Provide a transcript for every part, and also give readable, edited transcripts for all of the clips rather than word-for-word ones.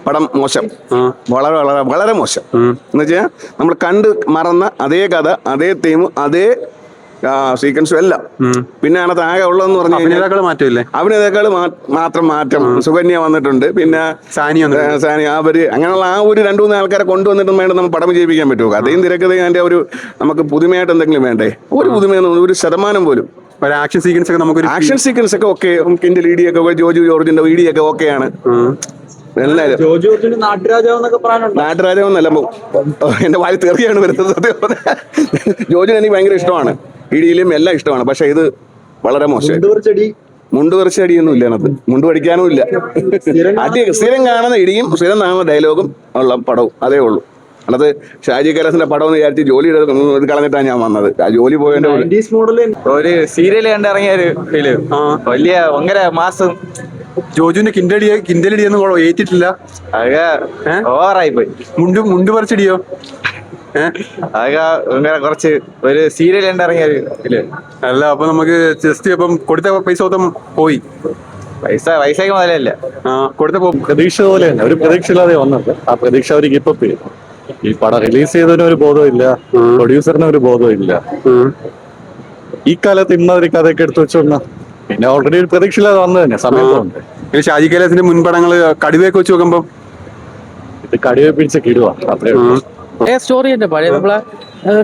പടം മോശം, വളരെ വളരെ വളരെ മോശം. എന്ന് വെച്ചാൽ നമ്മൾ കണ്ട് മറന്ന അതേ കഥ, അതേ തീം, അതേ സീക്വൻസും എല്ലാം. പിന്നെ അതിനകത്ത് ആകെ ഉള്ളതെന്ന് പറഞ്ഞു അഭിനേതാക്കൾ മാത്രം മാറ്റം. സുകന്യ വന്നിട്ടുണ്ട്, പിന്നെ സാനി, അവര് അങ്ങനെയുള്ള ആ ഒരു 2-3 ആൾക്കാരെ കൊണ്ടുവന്നിട്ടും വേണ്ട നമ്മൾ പടം വിജയിപ്പിക്കാൻ പറ്റുമോ? കഥയും തിരക്കഥയും അതിന്റെ ഒരു നമുക്ക് പുതുമയായിട്ട് എന്തെങ്കിലും വേണ്ടേ? ഒരു പുതുമയൊന്നും 1% പോലും. ആക്ഷൻ സീക്വൻസ് ഒക്കെ നമുക്ക് ആക്ഷൻ സീക്വൻസ് ഒക്കെ ഓക്കെ, കിന്റെ ലീഡിയൊക്കെ ജോജു ജോർജിന്റെ വീഡിയൊക്കെ ഓക്കെയാണ്. നാട്ടുരാജാവെന്നല്ല, എന്റെ വായിൽ തെറിയാണ് വരുന്നത്. ജോജുന് എനിക്ക് ഭയങ്കര ഇഷ്ടമാണ്, ഇടിയിലും എല്ലാം ഇഷ്ടമാണ്. പക്ഷെ ഇത് വളരെ മോശം. മുണ്ട് പറിച്ച അടിയൊന്നും ഇല്ല അതിനകത്ത്, മുണ്ട് പഠിക്കാനും ഇല്ല. സ്ഥിരം കാണുന്ന ഇടിയും സ്ഥിരം കാണുന്ന ഡയലോഗും ഉള്ള പടവും അതേ ഉള്ളൂ. അല്ലാതെ ഷാജി കൈലാസിന്റെ പടം എന്ന് വിചാരിച്ച് ജോലി ഇത് കളഞ്ഞിട്ടാണ് ഞാൻ വന്നത്. ആ ജോലി പോയതിന്റെ ഒരു സീരിയൽ കണ്ടിറങ്ങിയ ഒരു ഫീല്, വലിയ ഭയങ്കര മാസം. ജോജുവിന്റെ കിൻഡലടിയൊന്നും ഏറ്റിട്ടില്ല, ഓവറായി പോയി. മുണ്ട് പറിച്ചടിയോ? അതൊക്കെ കുറച്ച് ഒരു സീരിയൽ കണ്ടിറങ്ങിയ ഒരു ഫീല്. അല്ല, അപ്പൊ നമുക്ക് ജസ്റ്റ് അപ്പം കൊടുത്ത പൈസ മൊത്തം പോയി. പൈസക്ക് മുതലല്ല കൊടുത്ത പ്രതീക്ഷ പോലെ തന്നെ, ഒരു പ്രതീക്ഷ ഇല്ലാതെ വന്നത്. ആ പ്രതീക്ഷ അവർ കീപ്പപ്പ് ചെയ്തു. ഈ പടം റിലീസ് ചെയ്തതിന് ഒരു ബോധമില്ല, പ്രൊഡ്യൂസറിന് ഒരു ബോധമില്ല. ഈ കാലത്ത് ഇന്നൊരു കഥയൊക്കെ എടുത്തു വെച്ചോണ്ട, പിന്നെ ഓൾറെഡി ഒരു പ്രതീക്ഷ ഇല്ലാതെ വന്നത് തന്നെ സമയത്തുണ്ട്. ഷാജി കൈലാസിന്റെ മുൻപടങ്ങള് കടുവയൊക്കെ വെച്ച് നോക്കുമ്പോ ഇത് കടുവ പിടിച്ച കിടുവാ. അത്രേ ഉള്ളൂ. സ്റ്റോറി തന്നെ പഴയ നമ്മളെ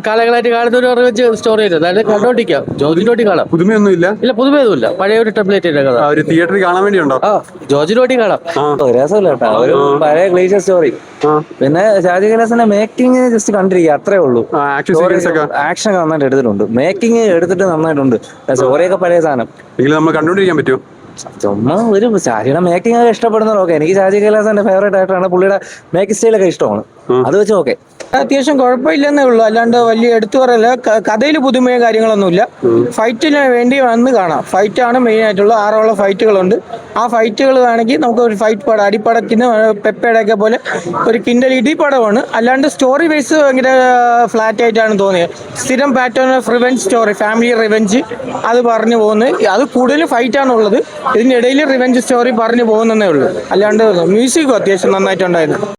കാലങ്ങളായിട്ട് കാണുന്ന ഒരു അറിവ് സ്റ്റോറി തന്നെ, അതായത് കണ്ടോണ്ടിരിക്കാം. ജോർജിനോട്ടി കാണാം. പുതുമയൊന്നും ഇല്ല, പുതുമയൊന്നുമില്ല. പഴയ ഒരു ടെംപ്ലേറ്റ് കഥ ഒരു തിയേറ്ററിൽ കാണാൻ വേണ്ടിയുണ്ടോ? ജോർജിനോട്ടി കാണാം. രസമല്ല കേട്ടോ, ഒരു പഴയ ക്ലീഷ സ്റ്റോറി. പിന്നെ ഷാജി കൈലാസിന്റെ മേക്കിംഗ് ജസ്റ്റ് കണ്ടിരിക്കുക, അത്രേ ഉള്ളൂ. ആക്ഷൻ നന്നായിട്ട് എടുത്തിട്ടുണ്ട്, മേക്കിംഗ് എടുത്തിട്ട് നന്നായിട്ടുണ്ട്. സ്റ്റോറിയൊക്കെ പഴയ സാധനം നമ്മൾ കണ്ടോണ്ടിരിക്കാൻ പറ്റുമോ? ചുമ്മാ ഒരു ഷാജിയുടെ മേക്കിംഗ് ഒക്കെ ഇഷ്ടപ്പെടുന്നവരൊക്കെ. എനിക്ക് ഷാജി കൈലാസ് എന്റെ ഫേവറേറ്റ് ആയിട്ടാണ്. പുള്ളിയുടെ മേക്കിംഗ് സ്റ്റൈലൊക്കെ ഇഷ്ടമാണ്. അത് വെച്ച് ഓക്കെ, അത്യാവശ്യം കുഴപ്പമില്ലെന്നേ ഉള്ളൂ. അല്ലാണ്ട് വലിയ എടുത്തു പറയല്ല. കഥയിൽ പുതുമയോ കാര്യങ്ങളൊന്നുമില്ല. ഫൈറ്റിന് വേണ്ടി വന്ന് കാണാം. ഫൈറ്റാണ് മെയിൻ ആയിട്ടുള്ള 6 ഫൈറ്റുകളുണ്ട്. ആ ഫൈറ്റുകൾ വേണമെങ്കിൽ നമുക്ക് ഒരു ഫൈറ്റ് പടം, അടിപ്പടത്തിന് പെപ്പയുടെ ഒക്കെ പോലെ ഒരു കിൻഡൽ ഇടി പടമാണ്. അല്ലാണ്ട് സ്റ്റോറി വൈസ് ഭയങ്കര ഫ്ലാറ്റ് ആയിട്ടാണ് തോന്നിയത്. സ്ഥിരം pattern of revenge story, family revenge അത് പറഞ്ഞു പോകുന്നത്. അത് കൂടുതൽ ഫൈറ്റാണുള്ളത്. ഇതിൻ്റെ ഇടയിൽ റിവെഞ്ച് സ്റ്റോറി പറഞ്ഞു പോകുന്നതേ ഉള്ളൂ. അല്ലാണ്ട് മ്യൂസിക്കും അത്യാവശ്യം നന്നായിട്ടുണ്ടായിരുന്നു.